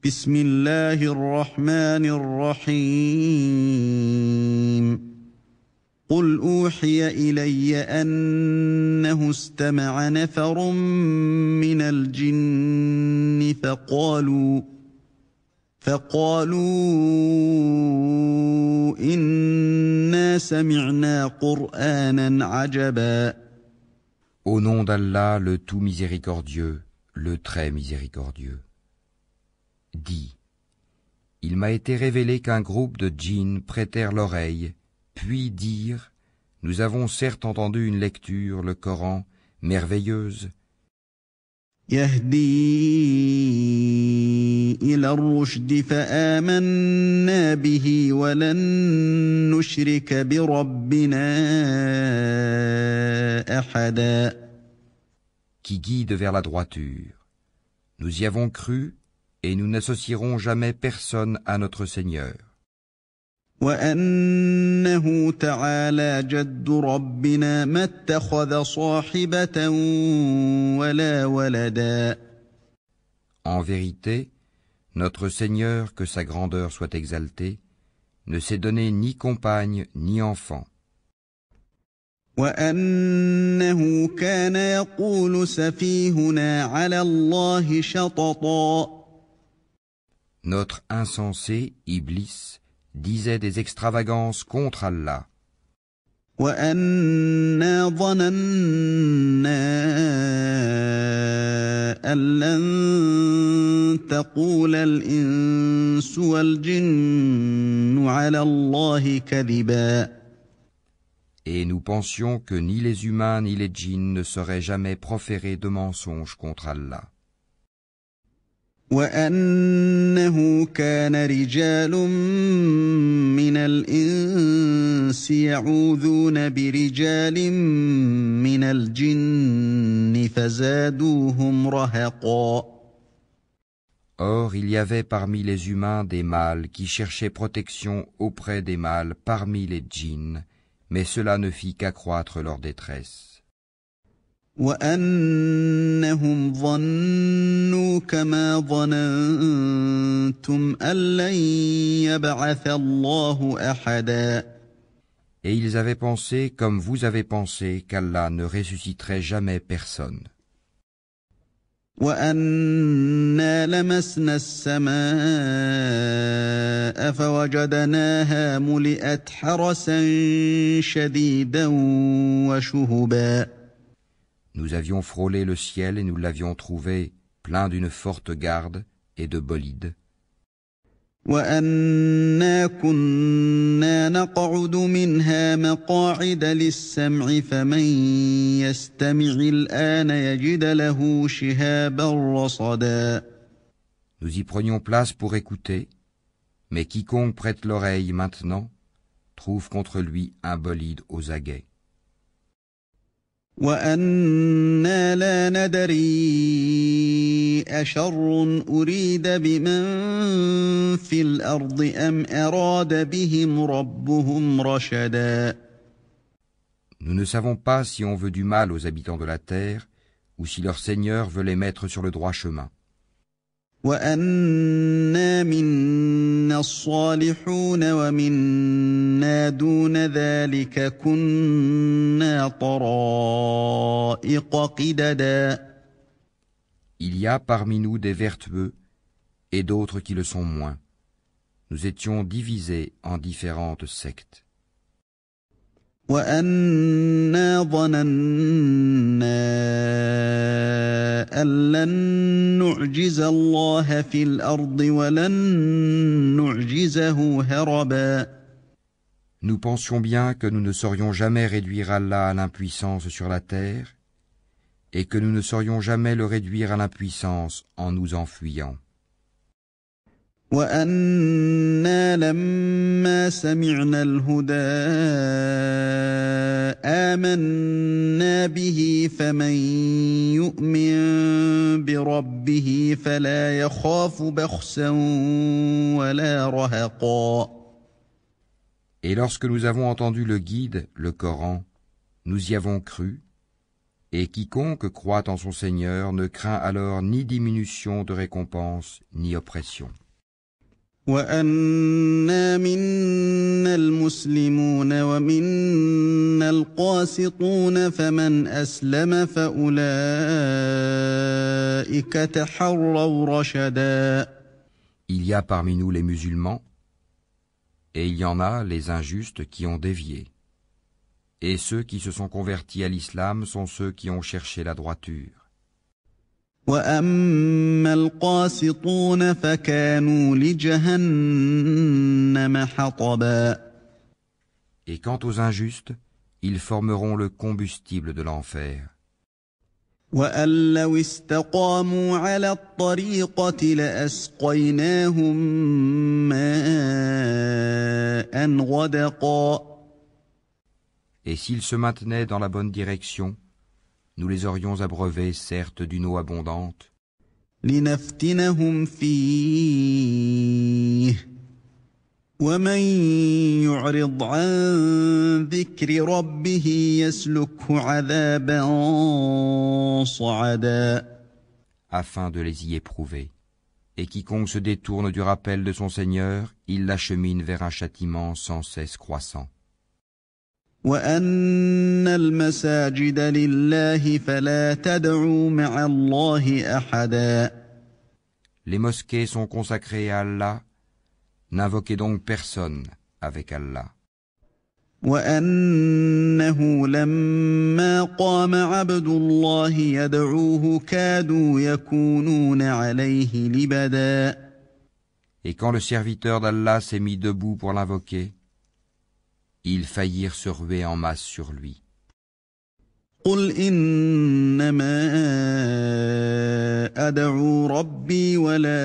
بسم الله الرحمن الرحيم قل أوحي إلي أنه استمع نفر من الجن فقالوا إنا سمعنا قرآنا عجبا. Au nom d'Allah, le tout miséricordieux, le très miséricordieux. Dis, il m'a été révélé qu'un groupe de djinns prêtèrent l'oreille, puis dirent, nous avons certes entendu une lecture, le Coran, merveilleuse, يهدي إلى الرشد فآمنا به ولن نشرك بربنا أحدا. qui guide vers la droiture. Nous y avons cru, et nous n'associerons jamais personne à notre Seigneur. وأنه تعالى جد ربنا ما اتخذ صاحبة ولا ولدا. En vérité, notre Seigneur, que sa grandeur soit exaltée, ne s'est donné ni compagne ni enfant. وأنه كان يقول سفيهنا على الله شططا. Notre insensé, Iblis, disait des extravagances contre Allah. وأنا ظننا أن لن تقول الإنس والجن على الله كذبا. Et nous pensions que ni les humains ni les djinns ne sauraient jamais proférer de mensonges contre Allah. وأنه كان رجال من الإنس يعوذون برجال من الجن فزادوهم رهقا. Or, il y avait parmi les humains des mâles qui cherchaient protection auprès des mâles parmi les djinns, mais cela ne fit qu'accroître leur détresse. وأنهم ظنوا كما ظننتم أن لن يبعث الله أحدا. Et ils avaient pensé, comme vous avez pensé, qu'Allah ne ressusciterait jamais personne. وأنا لمسنا السماء فوجدناها ملئت حرسا شديدا وشهبا. Nous avions frôlé le ciel et nous l'avions trouvé plein d'une forte garde et de bolides. وأنا كنا نقعد منها مقاعد للسمع فمن يستمع الآن يجد له شهابا رصدا. Nous y prenions place pour écouter, mais quiconque prête l'oreille maintenant trouve contre lui un bolide aux aguets. وأنا لا ندري أشر أريد بمن في الأرض أم أراد بهم ربهم رشدا. Nous ne savons pas si on veut du mal aux habitants de la terre ou si leur Seigneur veut les mettre sur le droit chemin. وأنا منا الصالحون ومنا دون ذلك كنا طرائق قددا. Il y a parmi nous des vertueux et d'autres qui le sont moins. Nous étions divisés en différentes sectes. وأنا ظننا أن لن نعجز الله في الأرض ولن نعجزه هربا. Nous pensions bien que nous ne saurions jamais réduire Allah à l'impuissance sur la terre et que nous ne saurions jamais le réduire à l'impuissance en nous enfuyant. وأنا لما سمعنا الهدى آمنا به فمن يؤمن بربه فلا يخاف بخسا ولا رهقا. Et lorsque nous avons entendu le guide, le Coran, nous y avons cru, Et quiconque croit en son Seigneur ne craint alors ni diminution de récompense, ni oppression. وَأَنَّا مِنَّا الْمُسْلِمُونَ وَمِنَّا الْقَاسِطُونَ فَمَنْ أَسْلَمَ فَأُولَئِكَ تَحَرَّوْا رَشَدًا. Il y a parmi nous les musulmans, et il y en a les injustes qui ont dévié. Et ceux qui se sont convertis à l'islam sont ceux qui ont cherché la droiture. وَأَمَّا الْقَاسِطُونَ فَكَانُوا لِجَهَنَّمَ حَطَبًا. Et quant aux injustes, ils formeront le combustible de l'enfer. وَأَن لَّوِ اسْتَقَامُوا عَلَى الطَّرِيقَةِ لَأَسْقَيْنَاهُم مَّاءً غَدَقًا. Et s'ils se maintenaient dans la bonne direction, nous les aurions abreuvés certes d'une eau abondante, لِنَفْتِنَهُمْ فِيهِ وَمَن يُعْرِضْ عَن ذِكْرِ رَبِّهِ يَسْلُكْهُ عَذَابًا صَعَدًا. afin de les y éprouver. Et quiconque se détourne du rappel de son Seigneur, il l'achemine vers un châtiment sans cesse croissant. وَأَنَّ الْمَسَاجِدَ لِلَّهِ فَلَا تَدْعُوا مَعَ اللَّهِ أَحَدًا. Les mosquées sont consacrées à Allah, n'invoquez donc personne avec Allah. وَأَنَّهُ لَمَّا قَامَ عَبْدُ اللَّهِ يَدْعُوهُ كَادُوا يَكُونُونَ عَلَيْهِ لِبَدًا. Et quand le serviteur d'Allah s'est mis debout pour l'invoquer, ils faillirent se ruer en masse sur lui. قُلْ إِنَّمَا أَدْعُو رَبِّي وَلَا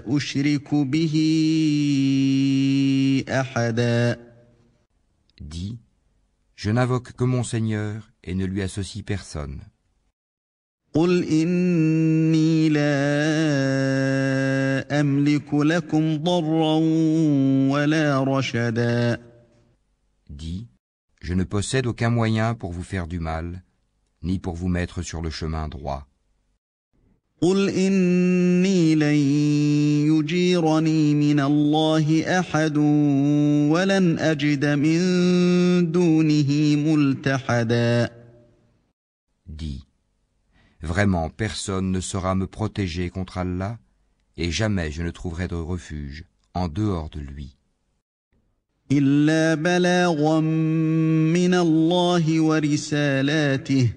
أُشْرِكُ بِهِ أَحَدًا. Dis, je n'invoque que mon Seigneur et ne lui associe personne. قُلْ إِنِّي لَا أَمْلِكُ لَكُمْ ضَرًّا وَلَا رَشَدًا. Dis, je ne possède aucun moyen pour vous faire du mal, ni pour vous mettre sur le chemin droit. قُلْ إِنِّي لَن يُجِيرَنِي مِنَ اللَّهِ أَحَدٌ وَلَنْ أَجِدَ مِن دُونِهِ مُلْتَحَدًا. Dis, vraiment personne ne saura me protéger contre Allah, et jamais je ne trouverai de refuge en dehors de lui. إِلَّا بَلَاغًا مِّنَ اللَّهِ وَرِسَالَاتِهِ ۚ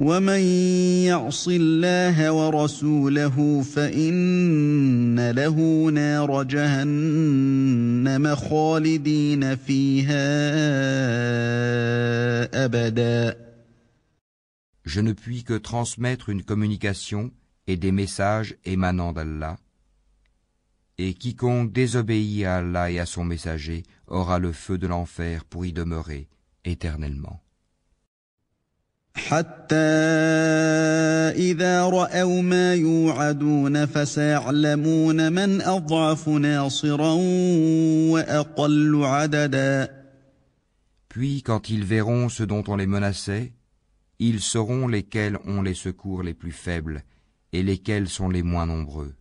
وَمَن يَعْصِ اللَّهَ وَرَسُولَهُ فَإِنَّ لَهُ نَارَ جَهَنَّمَ خَالِدِينَ فِيهَا أَبَدًا. Je ne puis que transmettre une communication et des messages émanant d'Allah, et quiconque désobéit à Allah et à son messager aura le feu de l'enfer pour y demeurer éternellement. حتى إذا رأوا ما يوعدون فسيعلمون من أضعف ناصرا وأقل عددا. Puis quand ils verront ce dont on les menaçait, ils sauront lesquels ont les secours les plus faibles et lesquels sont les moins nombreux.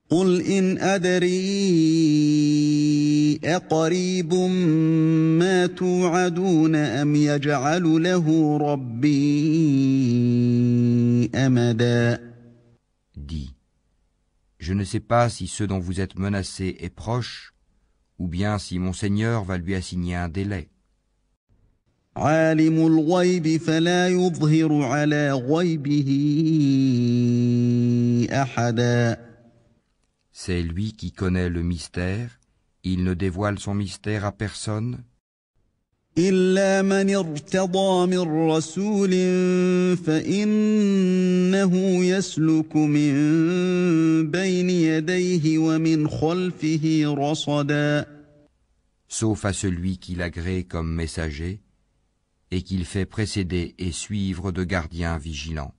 قل إن أدري أقريب ما توعدون أم يجعل له ربي أمدا. Dis, je ne sais pas si ce dont vous êtes menacés est proche, ou bien si mon Seigneur va lui assigner un délai. عالم الغيب فلا يظهر على غيبه أحدا. C'est lui qui connaît le mystère, il ne dévoile son mystère à personne, إلا من ارتضى من رسول فإنه يسلك من بين يديه ومن خلفه رصدا. sauf à celui qu'il agrée comme messager, et qu'il fait précéder et suivre de gardiens vigilants.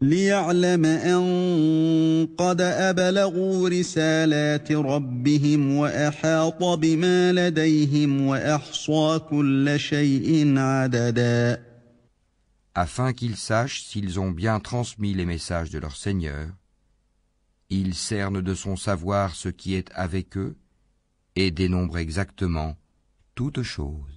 ليعلم أن قد أبلغوا رسالات ربهم وأحاط بما لديهم وأحصى كل شيء عددا. afin qu'ils sachent s'ils ont bien transmis les messages de leur Seigneur. Il cerne de son savoir ce qui est avec eux et dénombre exactement toute chose.